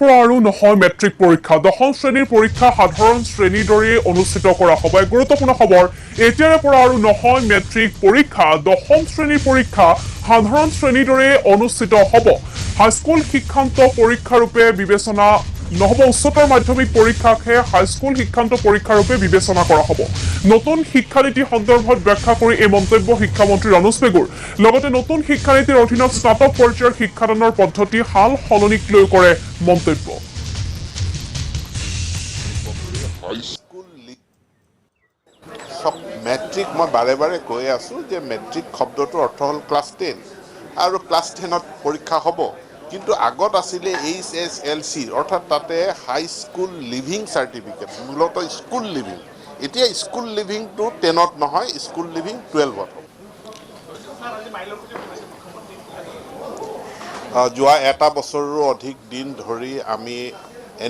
পৰা আৰু নহয় মেট্ৰিক পৰীক্ষা। দশম শ্ৰেণীৰ পৰীক্ষা সাধাৰণ শ্ৰেণীৰ দৰে অনুষ্ঠিত কৰা হ'ব। এক গুৰুত্বপূৰ্ণ খবৰ, এতিয়াৰে পৰা আৰু নহয় মেট্ৰিক পৰীক্ষা। দশম শ্ৰেণীৰ পৰীক্ষা সাধাৰণ শ্ৰেণীৰ দৰে অনুষ্ঠিত হ'ব। হাইস্কুল শিক্ষান্ত পৰীক্ষাৰূপে বিবেচনা নহ'ব। উচ্চতৰ মাধ্যমিক পৰীক্ষাকহে হাইস্কুল শিক্ষান্ত পৰীক্ষাৰূপে বিবেচনা কৰা হ'ব। নতুন শিক্ষানীতি সন্দৰ্ভত ব্যাখ্যা কৰি এই মন্তব্য শিক্ষামন্ত্ৰী ৰনোজ পেগুৰ। লগতে নতুন শিক্ষানীতিৰ অধীনত স্নাতক পৰ্যায়ৰ শিক্ষাদানৰ পদ্ধতি সাল সলনিক লৈ কৰে মন্তব্য। মেট্ৰিক মই বাৰে বাৰে কৈ আছোঁ যে মেট্ৰিক শব্দটোৰ অৰ্থ হ'ল ক্লাছ 10 আৰু ক্লাছ 10ত পৰীক্ষা হ'ব। কিন্তু আগত আছিলে HSLC অৰ্থাৎ তাতে হাইস্কুল লিভিং চাৰ্টিফিকেট, মূলত স্কুল লিভিং। এতিয়া স্কুল লিভিংটো 10ত নহয়, স্কুল লিভিং 12ত হ'ব। যোৱা এটা বছৰৰো অধিক দিন ধৰি আমি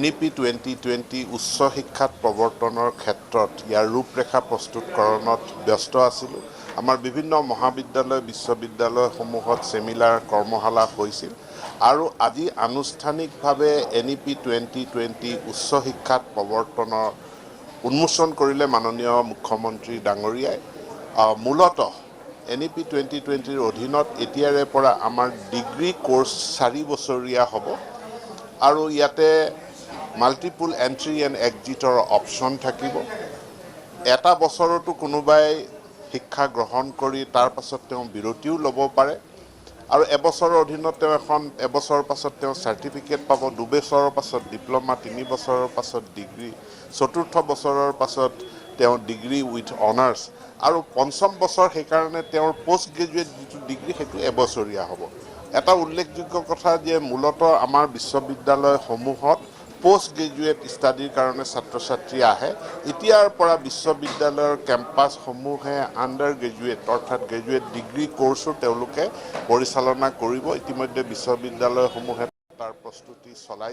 NEP 2020 উচ্চ শিক্ষাত প্ৰৱৰ্তনৰ ক্ষেত্ৰত ইয়াৰ ৰূপৰেখা প্ৰস্তুতকৰণত ব্যস্ত আছিলোঁ। আমাৰ বিভিন্ন মহাবিদ্যালয় বিশ্ববিদ্যালয়সমূহত চেমিনাৰ কৰ্মশালা হৈছিল আৰু আজি আনুষ্ঠানিকভাৱে NEP 2020 উচ্চ শিক্ষাত প্ৰৱৰ্তনৰ উন্মোচন কৰিলে মাননীয় মুখ্যমন্ত্ৰী ডাঙৰীয়াই। মূলতঃ NEP 2020ৰ অধীনত এতিয়াৰে পৰা আমাৰ ডিগ্ৰী কোৰ্চ 4 বছৰীয়া হ'ব আৰু ইয়াতে মাল্টিপুল এণ্ট্ৰি এণ্ড এক্সিটৰ অপশ্যন থাকিব। এটা বছৰতো কোনোবাই শিক্ষা গ্ৰহণ কৰি তাৰ পাছত তেওঁ বিৰতিও ল'ব পাৰে আৰু এবছৰৰ অধীনত তেওঁ এবছৰৰ পাছত তেওঁ চাৰ্টিফিকেট পাব, 2 বছৰৰ পাছত ডিপ্ল'মা, 3 বছৰৰ পাছত ডিগ্ৰী, 4ৰ্থ বছৰৰ পাছত তেওঁ ডিগ্ৰী উইথ অনাৰ্ছ আৰু 5ম বছৰ সেইকাৰণে তেওঁৰ পষ্ট গ্ৰেজুৱেট যিটো ডিগ্ৰী সেইটো এবছৰীয়া হ'ব। এটা উল্লেখযোগ্য কথা যে মূলতঃ আমাৰ বিশ্ববিদ্যালয়সমূহত পষ্ট গ্ৰেজুৱেট ষ্টাডিৰ কাৰণে ছাত্ৰ ছাত্ৰী আহে। এতিয়াৰ পৰা বিশ্ববিদ্যালয়ৰ কেম্পাছসমূহে আণ্ডাৰ গ্ৰেজুৱেট অৰ্থাৎ গ্ৰেজুৱেট ডিগ্ৰী কোৰ্ছো তেওঁলোকে পৰিচালনা কৰিব। ইতিমধ্যে বিশ্ববিদ্যালয়সমূহে তাৰ প্ৰস্তুতি চলাই